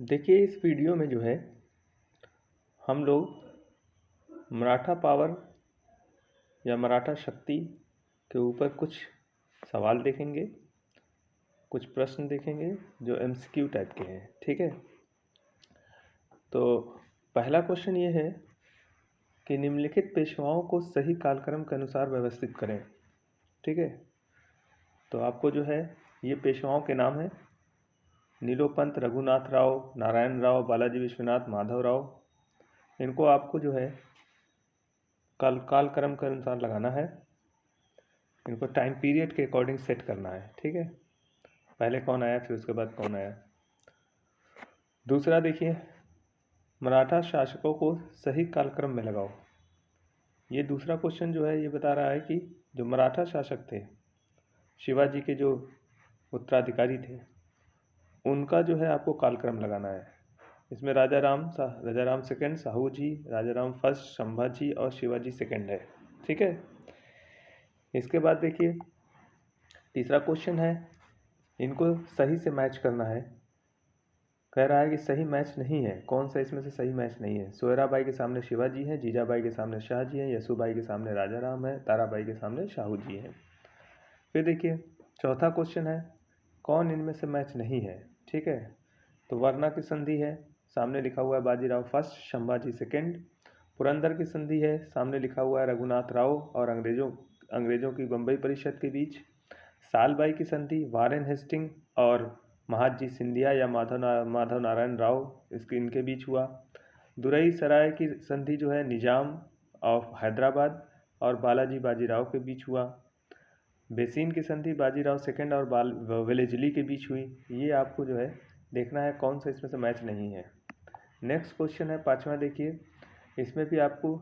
देखिए, इस वीडियो में जो है हम लोग मराठा पावर या मराठा शक्ति के ऊपर कुछ सवाल देखेंगे, कुछ प्रश्न देखेंगे जो एमसीक्यू टाइप के हैं। ठीक है, तो पहला क्वेश्चन ये है कि निम्नलिखित पेशवाओं को सही कालक्रम के अनुसार व्यवस्थित करें। ठीक है, तो आपको जो है ये पेशवाओं के नाम हैं: नीलोपंत, रघुनाथ राव, नारायण राव, बालाजी विश्वनाथ, माधव राव। इनको आपको जो है कालक्रम के अनुसार लगाना है, इनको टाइम पीरियड के अकॉर्डिंग सेट करना है। ठीक है, पहले कौन आया फिर उसके बाद कौन आया। दूसरा देखिए, मराठा शासकों को सही कालक्रम में लगाओ। ये दूसरा क्वेश्चन जो है ये बता रहा है कि जो मराठा शासक थे, शिवाजी के जो उत्तराधिकारी थे, उनका जो है आपको कालक्रम लगाना है। इसमें राजा राम सेकंड, साहू जी, राजा राम फर्स्ट, संभाजी और शिवाजी सेकंड है। ठीक है, इसके बाद देखिए तीसरा क्वेश्चन है, इनको सही से मैच करना है। कह रहा है कि सही मैच नहीं है, कौन सा इसमें से सही मैच नहीं है। सोयराबाई के सामने शिवाजी हैं, जीजाबाई के सामने शाहजी हैं, यसुबाई के सामने राजा राम है, ताराबाई के सामने साहू जी हैं। फिर देखिए चौथा क्वेश्चन है, कौन इनमें से मैच नहीं है। ठीक है, तो वरना की संधि है, सामने लिखा हुआ है बाजीराव फर्स्ट, संभाजी सेकंड। पुरंदर की संधि है, सामने लिखा हुआ है रघुनाथ राव और अंग्रेजों की बम्बई परिषद के बीच। सालबाई की संधि वारेन हेस्टिंग और महादजी सिंधिया या माधव नारायण राव इनके बीच हुआ। दुरई सराय की संधि जो है निजाम ऑफ हैदराबाद और बालाजी बाजीराव के बीच हुआ। बेसिन की संधि बाजीराव सेकंड और वेलेजली के बीच हुई। ये आपको जो है देखना है कौन सा इसमें से मैच नहीं है। नेक्स्ट क्वेश्चन है पांचवा, देखिए इसमें भी आपको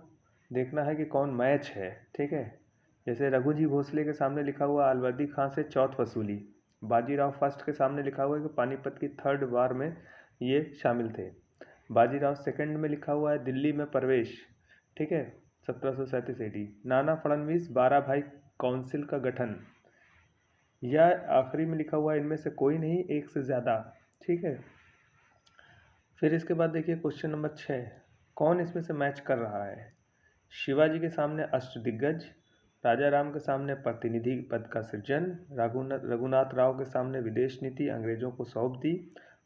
देखना है कि कौन मैच है। ठीक है, जैसे रघुजी भोसले के सामने लिखा हुआ अलवर्दी खां से चौथ वसूली, बाजीराव फर्स्ट के सामने लिखा हुआ है कि पानीपत की थर्ड वार में ये शामिल थे। बाजीराव सेकंड में लिखा हुआ है दिल्ली में प्रवेश। ठीक है, 1737 AD। नाना फडणवीस 12 भाई काउंसिल का गठन, या आखिरी में लिखा हुआ है इनमें से कोई नहीं, एक से ज़्यादा। ठीक है, फिर इसके बाद देखिए क्वेश्चन नंबर 6, कौन इसमें से मैच कर रहा है। शिवाजी के सामने अष्टदिग्गज, राजा राम के सामने प्रतिनिधि पद का सृजन, रघुनाथ राव के सामने विदेश नीति अंग्रेजों को सौंप दी,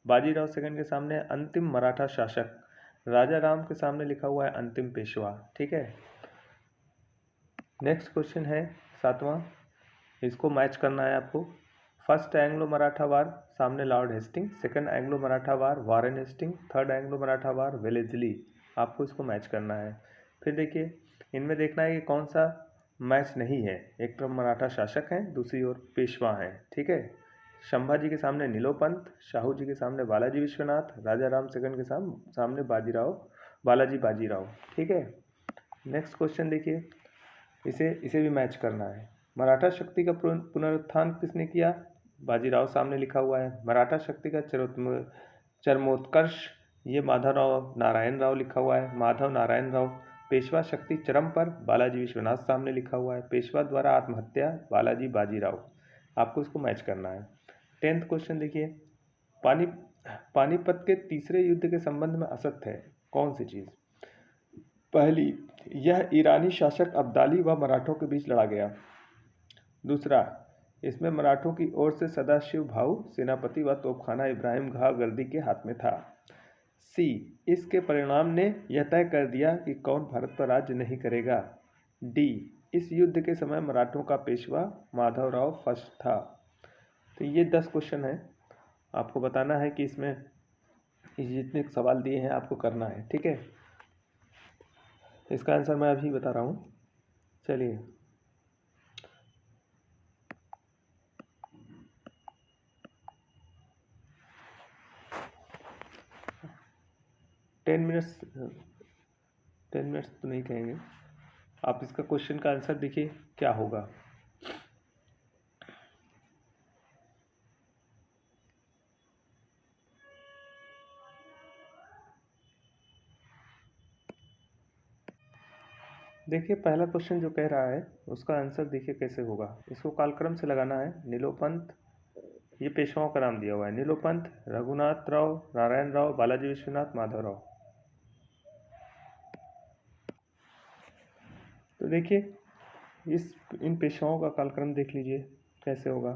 बाजीराव सेकंड के सामने अंतिम मराठा शासक, राजा राम के सामने लिखा हुआ है अंतिम पेशवा। ठीक है, नेक्स्ट क्वेश्चन है सातवां, इसको मैच करना है आपको। फर्स्ट एंग्लो मराठा वार, सामने Lord Hastings, second Anglo Maratha war Warren Hastings, third Anglo Maratha war Wellesley. आपको इसको मैच करना है। फिर देखिए इनमें देखना है कि कौन सा मैच नहीं है। एक तरफ मराठा शासक हैं, दूसरी ओर पेशवा हैं। ठीक है, संभाजी के सामने नीलोपंत, साहू जी के सामने बालाजी विश्वनाथ, राजा राम सेकंड के सामने बालाजी बाजीराव। ठीक है, नेक्स्ट क्वेश्चन देखिए, इसे भी मैच करना है। मराठा शक्ति का पुनरुत्थान किसने किया। बाजीराव सामने लिखा हुआ है। मराठा शक्ति का चरमोत्कर्ष, ये माधव नारायण राव लिखा हुआ है, माधव नारायण राव। पेशवा शक्ति चरम पर, बालाजी विश्वनाथ सामने लिखा हुआ है। पेशवा द्वारा आत्महत्या, बालाजी बाजीराव। आपको इसको मैच करना है। 10th क्वेश्चन देखिए, पानीपत के तीसरे युद्ध के संबंध में असत्य है कौन सी चीज़। पहली, यह ईरानी शासक अब्दाली व मराठों के बीच लड़ा गया। दूसरा, इसमें मराठों की ओर से सदाशिव भाऊ सेनापति व तोपखाना इब्राहिम घा गर्दी के हाथ में था। सी, इसके परिणाम ने यह तय कर दिया कि कौन भारत पर राज्य नहीं करेगा। डी, इस युद्ध के समय मराठों का पेशवा माधव राव फर्स्ट था। तो ये 10 क्वेश्चन है, आपको बताना है कि इसमें जितने सवाल दिए हैं आपको करना है। ठीक है, इसका आंसर मैं अभी बता रहा हूँ। चलिए, टेन मिनट्स तो नहीं कहेंगे आप। इसका क्वेश्चन का आंसर देखिए क्या होगा। देखिए पहला क्वेश्चन जो कह रहा है उसका आंसर देखिए कैसे होगा। इसको कालक्रम से लगाना है। नीलोपंत ये पेशवाओं का नाम दिया हुआ है, नीलोपंत, रघुनाथ राव, नारायण राव, बालाजी विश्वनाथ, माधवराव। तो देखिए इन पेशवाओं का कालक्रम देख लीजिए कैसे होगा।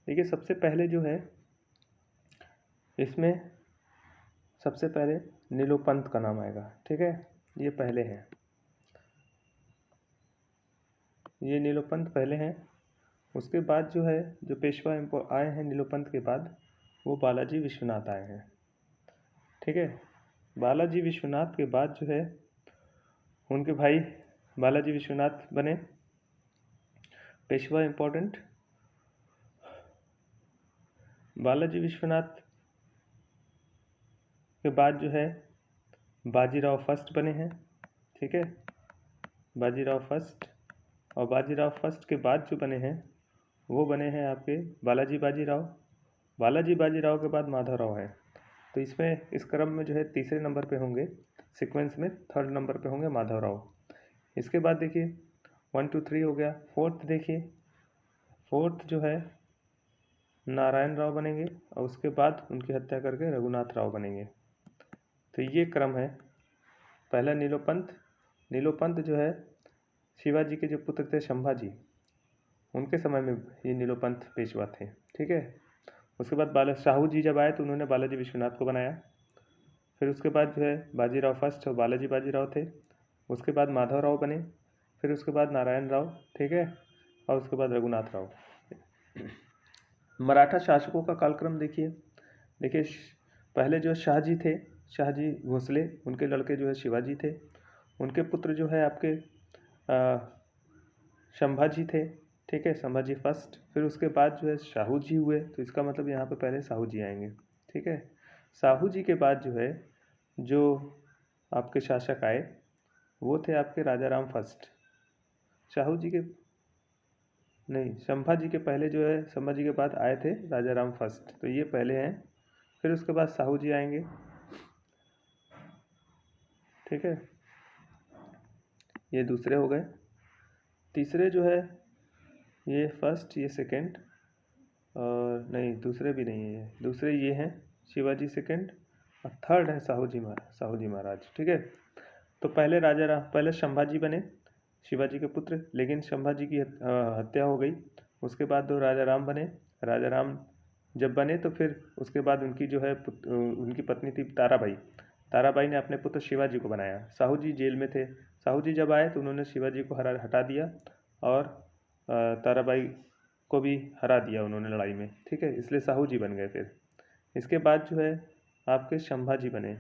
देखिए सबसे पहले जो है इसमें सबसे पहले नीलोपंत का नाम आएगा, ठीक है, ये पहले है, ये नीलोपंत पहले हैं। उसके बाद जो है जो पेशवा आए हैं नीलोपंत के बाद वो बालाजी विश्वनाथ आए हैं, ठीक है। बालाजी विश्वनाथ के बाद जो है उनके भाई बालाजी विश्वनाथ बने पेशवा इम्पोर्टेंट। बालाजी विश्वनाथ के बाद जो है बाजीराव फर्स्ट बने हैं, ठीक है, बाजीराव फर्स्ट। और बाजीराव फर्स्ट के बाद जो बने हैं वो बने हैं आपके बालाजी बाजीराव। बालाजी बाजीराव के बाद माधवराव है। तो इसमें इस क्रम में जो है तीसरे नंबर पे होंगे, सीक्वेंस में थर्ड नंबर पे होंगे माधवराव। इसके बाद देखिए 1 2 3 हो गया। फोर्थ देखिए, फोर्थ जो है नारायण राव बनेंगे और उसके बाद उनकी हत्या करके रघुनाथ राव बनेंगे। तो ये क्रम है। पहला नीलोपंत, नीलोपंत जो है शिवाजी के जो पुत्र थे संभाजी, उनके समय में ये नीलोपंत पेशवा थे, ठीक है। उसके बाद शाहू जी जब आए तो उन्होंने बालाजी विश्वनाथ को बनाया। फिर उसके बाद जो है बाजीराव फर्स्ट और बालाजी बाजीराव थे। उसके बाद माधवराव बने, फिर उसके बाद नारायण राव, ठीक है, और उसके बाद रघुनाथ राव। मराठा शासकों का कालक्रम देखिए, देखिए पहले जो शाहजी थे, शाहजी भोसले, उनके लड़के जो है शिवाजी थे। उनके पुत्र जो है आपके संभाजी थे, ठीक है, संभाजी फर्स्ट। फिर उसके बाद जो है शाहू जी हुए, तो इसका मतलब यहाँ पे पहले शाहू जी आएंगे, ठीक है। शाहू जी के बाद जो है जो आपके शासक आए वो थे आपके राजा राम फर्स्ट। शाहू जी के नहीं, संभाजी के पहले जो है संभाजी के बाद आए थे राजा राम फर्स्ट, तो ये पहले हैं। फिर उसके बाद शाहू जी आएंगे, ठीक है, ये दूसरे हो गए। तीसरे जो है ये फर्स्ट, ये सेकंड, और नहीं दूसरे भी नहीं है, दूसरे ये हैं शिवाजी सेकंड, और थर्ड है शाहू जी महाराज, ठीक है। तो पहले संभाजी बने, शिवाजी के पुत्र, लेकिन संभाजी की हत्या हो गई। उसके बाद दो राजा राम बने। राजा राम जब बने तो फिर उसके बाद उनकी जो है उनकी पत्नी थी ताराबाई, ताराबाई ने अपने पुत्र शिवाजी को बनाया। शाहू जी जेल में थे, शाहू जी जब आए तो उन्होंने शिवाजी को हटा दिया और ताराबाई को भी हरा दिया उन्होंने लड़ाई में, ठीक है, इसलिए शाहू जी बन गए। फिर इसके बाद जो है आपके संभाजी बने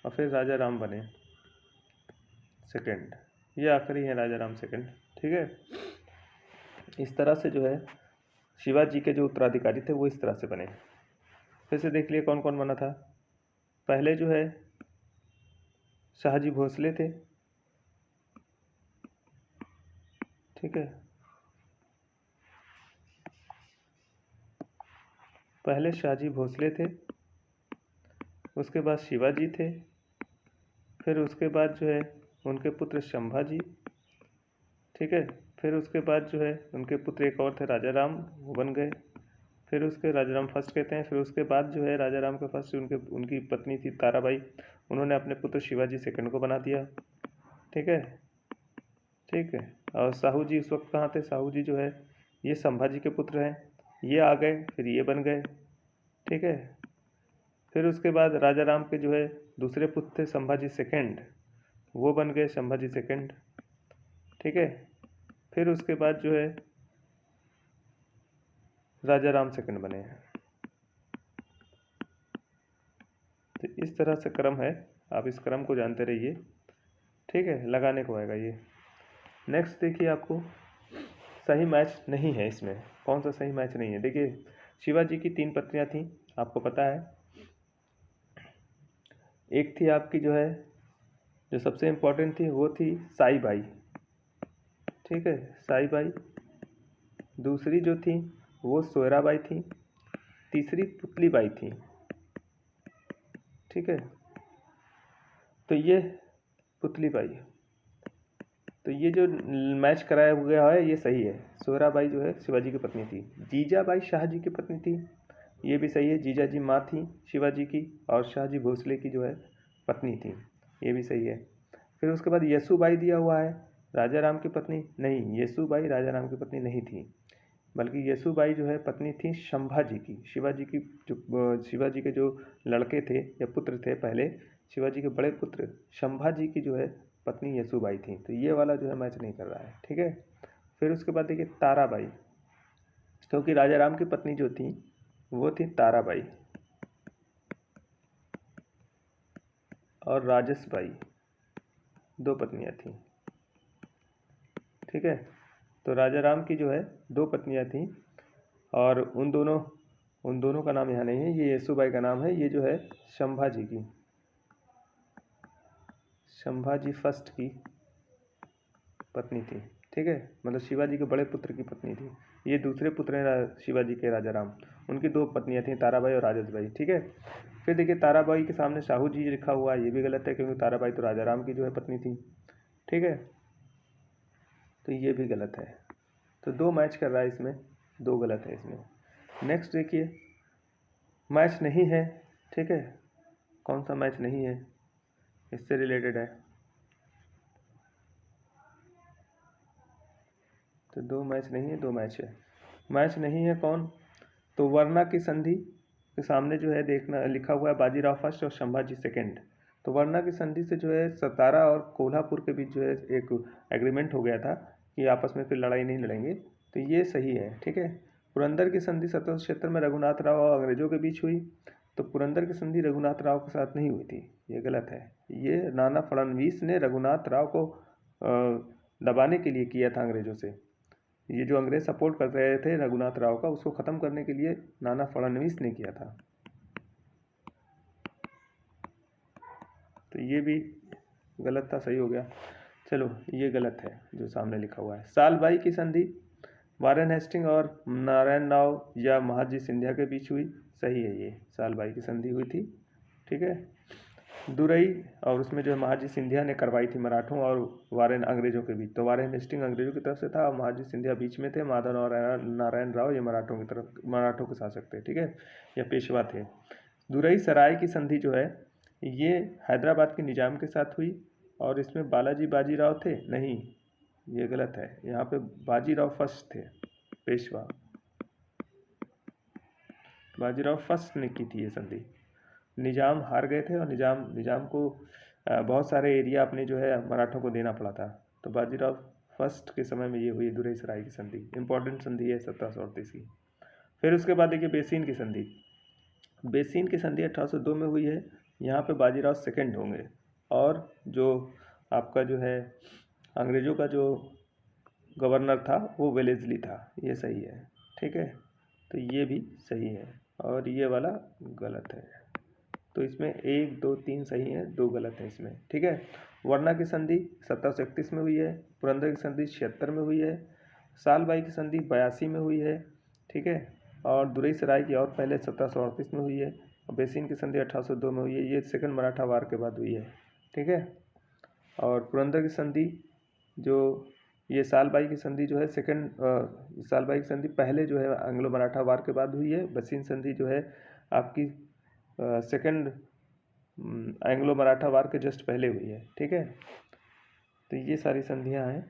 और फिर राजा राम बने सेकंड, ये आखिरी है राजा राम सेकंड, ठीक है। इस तरह से जो है शिवाजी के जो उत्तराधिकारी थे वो इस तरह से बने। फिर से देख लिए कौन कौन बना था। पहले जो है शाहजी भोसले थे, ठीक है, पहले शाहजी भोसले थे, उसके बाद शिवाजी थे, फिर उसके बाद जो है उनके पुत्र संभाजी, ठीक है, फिर उसके बाद जो है उनके पुत्र एक और थे राजा राम, वो बन गए। फिर उसके राजा राम फर्स्ट कहते हैं। फिर उसके बाद जो है राजा राम के फर्स्ट उनकी पत्नी थी ताराबाई, उन्होंने अपने पुत्र शिवाजी सेकंड को बना दिया, ठीक है, ठीक है। और शाहू जी उस वक्त कहाँ थे, शाहू जी जो है ये संभाजी के पुत्र हैं, ये आ गए, फिर ये बन गए, ठीक है। फिर उसके बाद राजा राम के जो है दूसरे पुत्र थे संभाजी सेकंड, वो बन गए संभाजी सेकंड, ठीक है। फिर उसके बाद जो है राजा राम सेकंड बने हैं। तो इस तरह से क्रम है, आप इस क्रम को जानते रहिए, ठीक है, लगाने को आएगा ये। नेक्स्ट देखिए, आपको सही मैच नहीं है इसमें, कौन सा सही मैच नहीं है। देखिए शिवाजी की 3 पत्नियां थीं, आपको पता है। एक थी आपकी जो है जो सबसे इम्पोर्टेंट थी वो थी साई बाई, ठीक है, साई बाई। दूसरी जो थी वो सोयराबाई थी। तीसरी पुतली बाई थी, ठीक है। तो ये पुतली बाई, तो तो ये जो मैच कराया गया है ये सही है। सोहराबाई जो है शिवाजी की पत्नी थी। जीजाबाई शाहजी की पत्नी थी, ये भी सही है। जीजाजी माँ थी शिवाजी की और शाहजी भोसले की जो है पत्नी थी, ये भी सही है। फिर उसके बाद येसुबाई दिया हुआ है, राजा राम की पत्नी नहीं, येसुबाई राजा राम की पत्नी नहीं थी, बल्कि येसुबाई जो है पत्नी थी संभाजी की। शिवाजी की जो शिवाजी के जो लड़के थे या पुत्र थे, पहले शिवाजी के बड़े पुत्र संभाजी की जो है पत्नी येसुबाई थी। तो ये वाला जो है मैच नहीं कर रहा है, ठीक है। फिर उसके बाद देखिए ताराबाई, क्योंकि राजा राम की पत्नी जो थी वो थी ताराबाई और राजसबाई, दो पत्नियां थीं, ठीक है। तो राजा राम की जो है दो पत्नियां थीं और उन दोनों का नाम यहाँ नहीं है, ये येसुबाई का नाम है। ये जो है संभाजी की, संभाजी फर्स्ट की पत्नी थी, ठीक है। मतलब शिवाजी के बड़े पुत्र की पत्नी थी। ये दूसरे पुत्र हैं शिवाजी के, राजा राम, उनकी दो पत्नियां थीं, ताराबाई और राजसबाई, ठीक है। फिर देखिए ताराबाई के सामने साहू जी लिखा हुआ है, ये भी गलत है क्योंकि ताराबाई तो राजा राम की जो है पत्नी थी, ठीक है। तो ये भी गलत है। तो दो मैच कर रहा है इसमें, दो गलत है इसमें। नेक्स्ट देखिए मैच नहीं है, ठीक है। कौन सा मैच नहीं है, इससे रिलेटेड है। तो दो मैच नहीं है, दो मैच है। मैच नहीं है कौन, तो वर्ना की संधि के सामने जो है देखना लिखा हुआ है बाजीराव फर्स्ट और संभाजी सेकंड। तो वर्ना की संधि से जो है सतारा और कोल्हापुर के बीच जो है एक एग्रीमेंट हो गया था कि आपस में फिर लड़ाई नहीं लड़ेंगे, तो ये सही है, ठीक है। पुरंदर की संधि 1776 में रघुनाथ राव और अंग्रेजों के बीच हुई, तो पुरंदर की संधि रघुनाथ राव के साथ नहीं हुई थी, ये गलत है। ये नाना फडणवीस ने रघुनाथ राव को दबाने के लिए किया था अंग्रेजों से। ये जो अंग्रेज सपोर्ट कर रहे थे रघुनाथ राव का, उसको ख़त्म करने के लिए नाना फडणवीस ने किया था। तो ये भी गलत था, सही हो गया। चलो ये गलत है जो सामने लिखा हुआ है। सालबाई की संधि वारेन हेस्टिंग और नारायण राव या महाजी सिंधिया के बीच हुई, सही है, ये सालबाई की संधि हुई थी, ठीक है। दुरई और उसमें जो है महाजी सिंधिया ने करवाई थी मराठों और वारेन अंग्रेजों के बीच। तो वारेन हेस्टिंग अंग्रेजों की तरफ से था और महाजी सिंधिया बीच में थे। माधव नारायण राव ये मराठों के शासक थे, ठीक है, या पेशवा थे। दुरई सराय की संधि जो है ये हैदराबाद के निजाम के साथ हुई और इसमें बालाजी बाजीराव थे नहीं, ये गलत है। यहाँ पे बाजीराव फर्स्ट थे, पेशवा बाजीराव फर्स्ट ने की थी ये संधि। निजाम हार गए थे और निजाम को बहुत सारे एरिया अपने जो है मराठों को देना पड़ा था। तो बाजीराव फर्स्ट के समय में ये हुई दुरई सराय की संधि, इंपॉर्टेंट संधि है 1738 की। फिर उसके बाद देखिए बेसिन की संधि। बेसिन की संधि 1802 में हुई है। यहाँ पे बाजीराव सेकंड होंगे और जो आपका जो है अंग्रेज़ों का जो गवर्नर था वो वेलेस्ली था, ये सही है, ठीक है। तो ये भी सही है और ये वाला गलत है। तो इसमें 1 2 3 सही है, 2 गलत है इसमें, ठीक है। वर्ना की संधि 1731 में हुई है। पुरंदर की संधि 76 में हुई है। सालबाई की संधि 82 में हुई है, ठीक है। और दुरई सराय की और पहले 1738 में हुई है। और बेसिन की संधि 1802 में हुई है, ये सेकंड मराठा वार के बाद हुई है, ठीक है। और पुरंदर की संधि जो ये सालबाई की संधि जो है सालबाई की संधि पहले जो है एंग्लो मराठा वार के बाद हुई है। बेसिन संधि जो है आपकी सेकंड एंग्लो मराठा वार के जस्ट पहले हुई है, ठीक है। तो ये सारी संधियां हैं।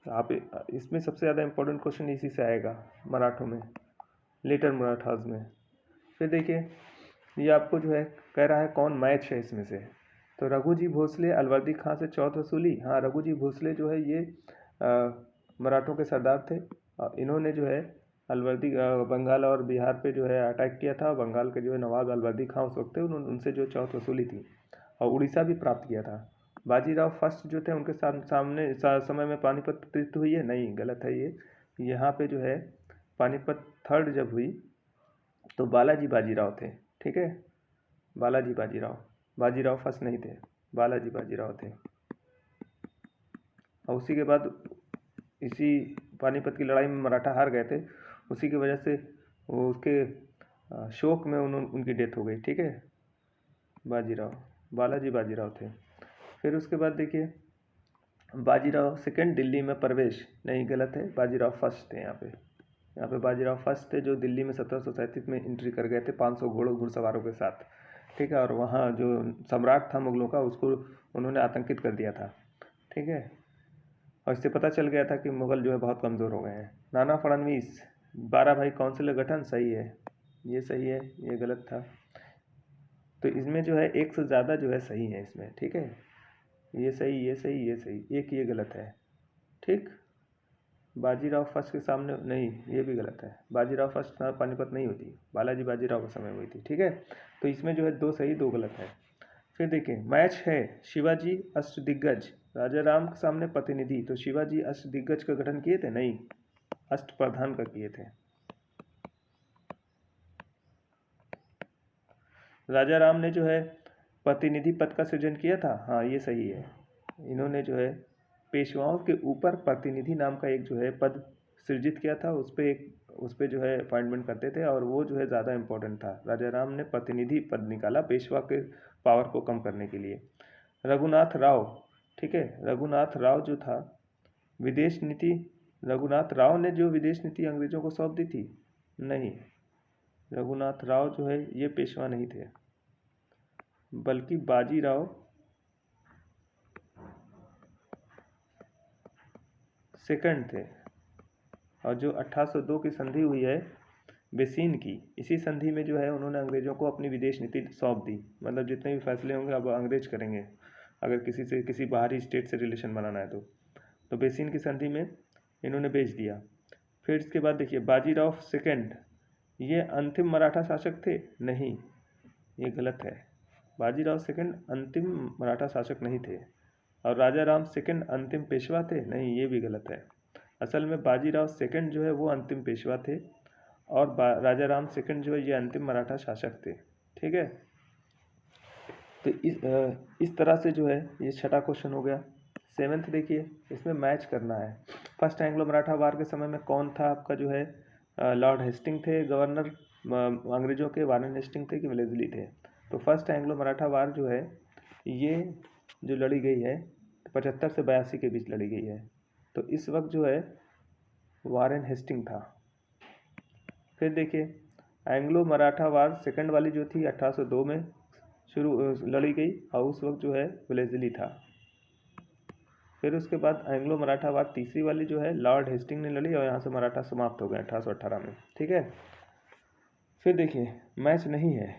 आप इसमें सबसे ज़्यादा इम्पोर्टेंट क्वेश्चन इसी से आएगा मराठों में, लेटर मराठाज में। फिर देखिए ये आपको जो है कह रहा है कौन मैच है इसमें से। तो रघुजी भोसले अलवर्दी खां से चौथ वसूली। हाँ, रघुजी भोसले जो है ये मराठों के सरदार थे। इन्होंने जो है बंगाल और बिहार पे जो है अटैक किया था। बंगाल के जो है नवाब अलवर्दी खां उस वक्त थे, उन्होंने उनसे जो चौथ वसूली थी और उड़ीसा भी प्राप्त किया था। बाजीराव फर्स्ट जो थे उनके सामने समय में पानीपत युद्ध हुई है नहीं, गलत है ये। यहाँ पे जो है पानीपत थर्ड जब हुई तो बालाजी बाजीराव थे, ठीक है। बालाजी बाजीराव फर्स्ट नहीं थे, बालाजी बाजीराव थे। और उसी के बाद इसी पानीपत की लड़ाई में मराठा हार गए थे, उसी की वजह से वो उसके शोक में उनकी डेथ हो गई, ठीक है। बालाजी बाजीराव थे। फिर उसके बाद देखिए बाजीराव सेकंड दिल्ली में प्रवेश, नहीं गलत है, बाजीराव फर्स्ट है यहाँ पे बाजीराव फर्स्ट थे जो दिल्ली में 1737 में एंट्री कर गए थे 500 घुड़सवारों के साथ, ठीक है। और वहाँ जो सम्राट था मुगलों का उसको उन्होंने आतंकित कर दिया था, ठीक है। और इससे पता चल गया था कि मुगल जो है बहुत कमज़ोर हो गए हैं। नाना फडणवीस 12 भाई काउंसिल गठन, सही है, ये सही है, ये गलत था। तो इसमें जो है एक से ज़्यादा जो है सही है इसमें, ठीक है। ये सही, ये सही, ये सही, एक ये गलत है, ठीक। बाजीराव फर्स्ट के सामने नहीं, ये भी गलत है। बाजीराव फर्स्ट पानीपत नहीं होती, बालाजी बाजीराव के समय हुई थी, ठीक है। तो इसमें जो है 2 सही 2 गलत है। फिर देखिए मैच है शिवाजी अष्टदिग्गज, राजा राम के सामने प्रतिनिधि, तो शिवाजी अष्टदिग्गज का गठन किए थे, नहीं, अष्टप्रधान का किए थे। राजा राम ने जो है प्रतिनिधि पद का सृजन किया था, हाँ ये सही है। इन्होंने जो है पेशवाओं के ऊपर प्रतिनिधि नाम का एक जो है पद सृजित किया था, उस पर जो है अपॉइंटमेंट करते थे और वो जो है ज़्यादा इम्पोर्टेंट था। राजा राम ने प्रतिनिधि पद निकाला पेशवा के पावर को कम करने के लिए। रघुनाथ राव, ठीक है, रघुनाथ राव जो था विदेश नीति, रघुनाथ राव ने जो विदेश नीति अंग्रेजों को सौंप दी थी, नहीं, रघुनाथ राव जो है ये पेशवा नहीं थे, बल्कि बाजीराव सेकंड थे। और जो 1802 की संधि हुई है बेसिन की, इसी संधि में जो है उन्होंने अंग्रेजों को अपनी विदेश नीति सौंप दी, मतलब जितने भी फैसले होंगे अब अंग्रेज करेंगे अगर किसी बाहरी स्टेट से रिलेशन बनाना है तो बेसिन की संधि में इन्होंने बेच दिया। फिर इसके बाद देखिए बाजीराव सेकंड, ये अंतिम मराठा शासक थे, नहीं, ये गलत है। बाजीराव सेकंड अंतिम मराठा शासक नहीं थे। और राजा राम सेकंड अंतिम पेशवा थे, नहीं, ये भी गलत है। असल में बाजीराव सेकंड जो है वो अंतिम पेशवा थे और राजा राम सेकंड जो है ये अंतिम मराठा शासक थे, ठीक है। तो इस तरह से जो है ये छठा क्वेश्चन हो गया। 7th देखिए, इसमें मैच करना है। फर्स्ट एंग्लो मराठा वार के समय में कौन था आपका जो है, लॉर्ड हेस्टिंग थे गवर्नर अंग्रेजों के, वारेन हेस्टिंग थे कि वेलेस्ली थे। तो फर्स्ट एंग्लो मराठा वार जो है ये जो लड़ी गई है 75 से 82 के बीच लड़ी गई है। तो इस वक्त जो है वारेन हेस्टिंग था। फिर देखिए एंग्लो मराठा वार सेकंड वाली जो थी 1802 में शुरू लड़ी गई और उस वक्त जो है वेलेस्ली था। फिर उसके बाद एंग्लो मराठा वार तीसरी वाली जो है लॉर्ड हेस्टिंग ने लड़ी और यहाँ से मराठा समाप्त हो गए 1818 में, ठीक है। फिर देखिए मैच नहीं है,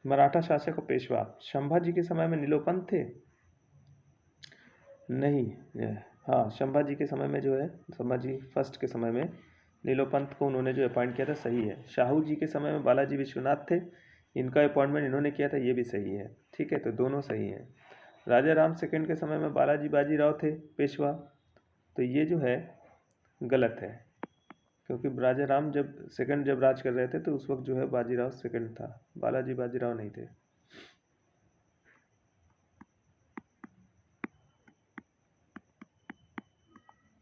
मराठा शासक और पेशवा, संभाजी के समय में नीलोपंत थे, नहीं, हाँ संभाजी के समय में जो है संभाजी फर्स्ट के समय में नीलोपंत को उन्होंने जो अपॉइंट किया था, सही है। शाहू जी के समय में बालाजी विश्वनाथ थे, इनका अपॉइंटमेंट इन्होंने किया था, ये भी सही है, ठीक है। तो दोनों सही हैं। राजा राम सेकंड के समय में बालाजी बाजीराव थे पेशवा, तो ये जो है गलत है, क्योंकि राजा राम जब राज कर रहे थे तो उस वक्त जो है बाजीराव सेकंड था, बालाजी बाजीराव नहीं थे।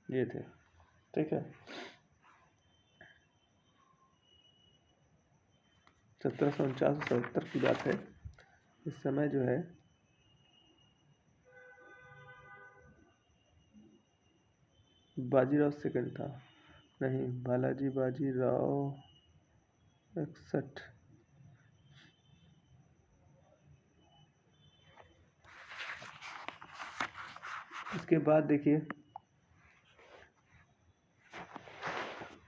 ये थे, ठीक है। 1749-77 की बात है। इस समय जो है बाजीराव सेकंड था, नहीं, बालाजी बाजीराव 61। इसके बाद देखिए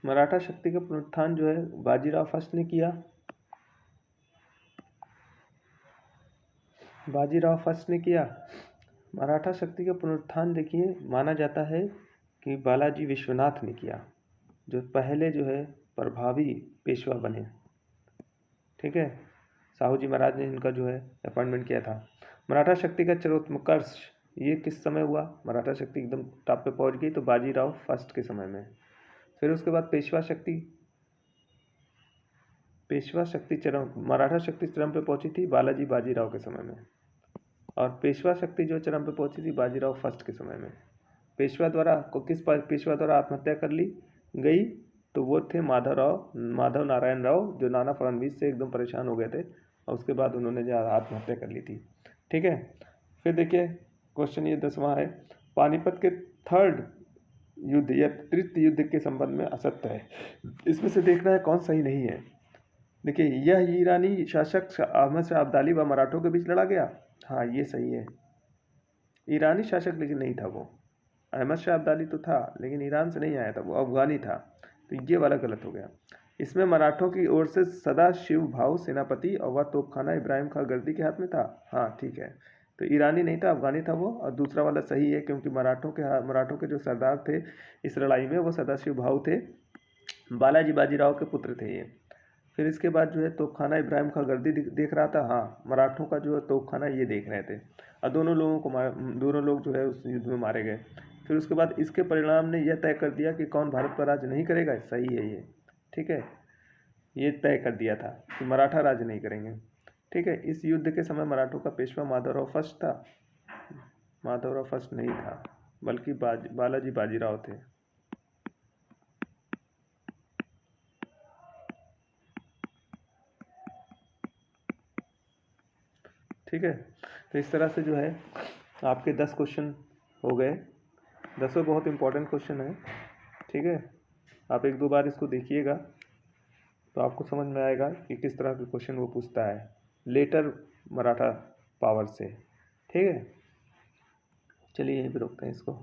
मराठा शक्ति का पुनरुत्थान जो है बाजीराव फर्स्ट ने किया, बाजीराव फर्स्ट ने किया। मराठा शक्ति का पुनरुत्थान देखिए माना जाता है कि बालाजी विश्वनाथ ने किया, जो पहले जो है प्रभावी पेशवा बने, ठीक है। साहू जी महाराज ने इनका जो है अपॉइंटमेंट किया था। मराठा शक्ति का चरमोत्कर्ष ये किस समय हुआ, मराठा शक्ति एकदम टॉप पे पहुंच गई तो बाजीराव फर्स्ट के समय में। फिर उसके बाद मराठा शक्ति चरम पे पहुंची थी बालाजी बाजीराव के समय में, और पेशवा शक्ति जो चरम पे पहुंची थी बाजीराव फर्स्ट के समय में। पेशवा द्वारा आत्महत्या कर ली गई, तो वो थे माधव नारायण राव, जो नाना फडणवीस से एकदम परेशान हो गए थे और उसके बाद उन्होंने जो आत्महत्या कर ली थी, ठीक है। फिर देखिए क्वेश्चन ये 10वां है, पानीपत के थर्ड युद्ध या तृतीय युद्ध के संबंध में असत्य है। इसमें से देखना है कौन सही नहीं है। देखिए, यह ईरानी शासक अहमद शाह अब्दाली व मराठों के बीच लड़ा गया। हाँ, ये सही है। ईरानी शासक लेकिन नहीं था वो। अहमद शाह अब्दाली तो था लेकिन ईरान से नहीं आया था, वो अफगानी था। तो ये वाला गलत हो गया। इसमें मराठों की ओर से सदा शिव भाऊ सेनापति और वह तोपखाना इब्राहिम खां गर्दी के हाथ में था। हाँ ठीक है, तो ईरानी नहीं था, अफगानी था वो। और दूसरा वाला सही है क्योंकि मराठों के जो सरदार थे इस लड़ाई में वो सदाशिव भाऊ थे, बालाजी बाजीराव के पुत्र थे ये। फिर इसके बाद जो है तोपखाना इब्राहिम खां गर्दी देख रहा था। हाँ, मराठों का जो है तोपखाना ये देख रहे थे और दोनों लोग जो है उस युद्ध में मारे गए। फिर उसके बाद इसके परिणाम ने यह तय कर दिया कि कौन भारत पर राज नहीं करेगा। सही है ये, ठीक है, ये तय कर दिया था कि मराठा राज नहीं करेंगे। ठीक है, इस युद्ध के समय मराठों का पेशवा माधवराव फर्स्ट था। माधवराव फर्स्ट नहीं था बल्कि बालाजी बाजीराव थे। ठीक है, तो इस तरह से जो है आपके 10 क्वेश्चन हो गए। 10 बहुत इंपॉर्टेंट क्वेश्चन है। ठीक है, आप एक दो बार इसको देखिएगा तो आपको समझ में आएगा कि किस तरह के क्वेश्चन वो पूछता है लेटर मराठा पावर से। ठीक है, चलिए यहीं पे रोकते हैं इसको।